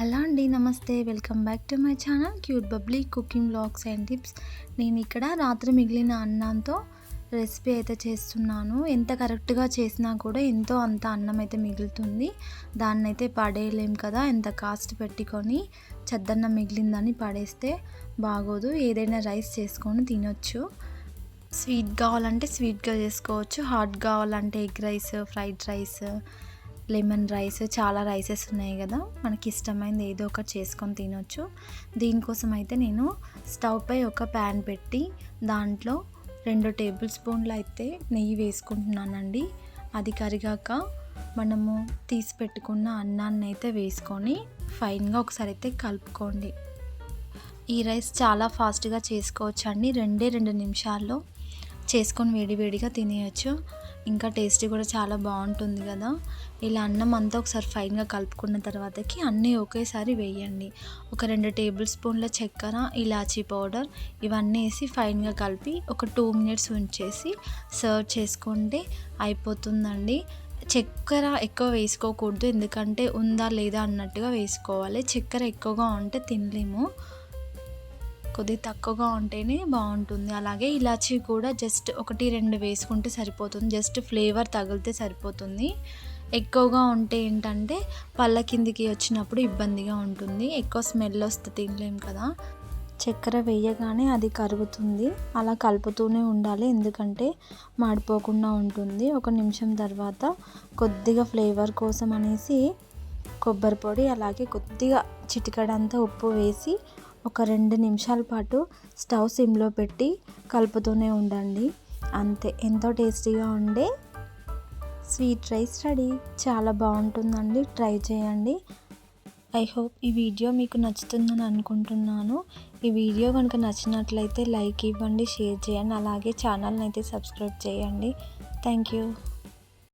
Hello అండి, నమస్తే. Welcome back to my channel cute bubbly cooking vlogs and tips. నేను ఇక్కడ రాత్రి మిగిలిన అన్నంతో రెసిపీ అయితే చేస్తున్నాను. ఎంత కరెక్ట్గా చేసినా కూడా ఎంతో అంత అన్నం అయితే మిగులుతుంది. దాన్ని అయితే పడేయలేం కదా, ఎంత కాస్ట్ పెట్టుకొని చెద్దన్నం మిగిలిందని పడేస్తే బాగోదు. ఏదైనా రైస్ చేసుకొని తినొచ్చు. స్వీట్ కావాలంటే స్వీట్గా చేసుకోవచ్చు, హాట్ కావాలంటే egg rice, fried rice, lemon rice, చాలా రైసెస్ ఉన్నాయి కదా, మనకి ఇష్టమైనది ఏదో ఒకటి చేసుకొని తినొచ్చు. దీనికోసం అయితే నేను స్టవ్ పై ఒక ప్యాన్ పెట్టి దాంట్లో 2 టేబుల్ స్పూన్లు అయితే నెయ్యి వేసుకుంటున్నానండి. అది కరిగాక మనము తీసి పెట్టుకున్న అన్నాన్ని అయితే వేసుకొని ఫైన్గా ఒకసారి అయితే కలుపుకోండి. ఈ రైస్ చాలా ఫాస్ట్గా చేసుకోవచ్చు అండి. 2 నిమిషాల్లో చేసుకొని వేడివేడిగా తినేయచ్చు. ఇంకా టేస్ట్ కూడా చాలా బాగుంటుంది కదా. ఇలా అన్నం అంతా ఒకసారి ఫైన్గా కలుపుకున్న తర్వాతకి అన్నీ ఒకేసారి వేయండి. ఒక 2 టేబుల్ స్పూన్ల చక్కెర, ఇలాచీ పౌడర్ ఇవన్నీ వేసి ఫైన్గా కలిపి ఒక 2 మినిట్స్ ఉంచేసి సర్వ్ చేసుకుంటే అయిపోతుందండి. చక్కెర ఎక్కువ వేసుకోకూడదు, ఎందుకంటే ఉందా లేదా అన్నట్టుగా వేసుకోవాలి. చక్కెర ఎక్కువగా ఉంటే తినలేము, కొద్దిగా తక్కువగా ఉంటేనే బాగుంటుంది. అలాగే ఇలాచీ కూడా జస్ట్ 1-2 వేసుకుంటే సరిపోతుంది, జస్ట్ ఫ్లేవర్ తగిలితే సరిపోతుంది. ఎక్కువగా ఉంటే ఏంటంటే పళ్ళ కిందికి వచ్చినప్పుడు ఇబ్బందిగా ఉంటుంది, ఎక్కువ స్మెల్ వస్తే తినలేము కదా. చక్కెర వేయగానే అది కరుగుతుంది, అలా కలుపుతూనే ఉండాలి, ఎందుకంటే మాడిపోకుండా ఉంటుంది. 1 నిమిషం తర్వాత కొద్దిగా ఫ్లేవర్ కోసం అనేసి కొబ్బరి పొడి, అలాగే కొద్దిగా చిటికెడంతా ఉప్పు వేసి ఒక 2 నిమిషాల పాటు స్టవ్ సిమ్లో పెట్టి కలుపుతూనే ఉండండి. అంతే, ఎంతో టేస్టీగా ఉండే స్వీట్ రైస్ రెడీ. చాలా బాగుంటుందండి, ట్రై చేయండి. ఐ హోప్ ఈ వీడియో మీకు నచ్చుతుందని అనుకుంటున్నాను. ఈ వీడియో కనుక నచ్చినట్లయితే లైక్ ఇవ్వండి, షేర్ చేయండి, అలాగే ఛానల్ని అయితే సబ్స్క్రైబ్ చేయండి. Thank you.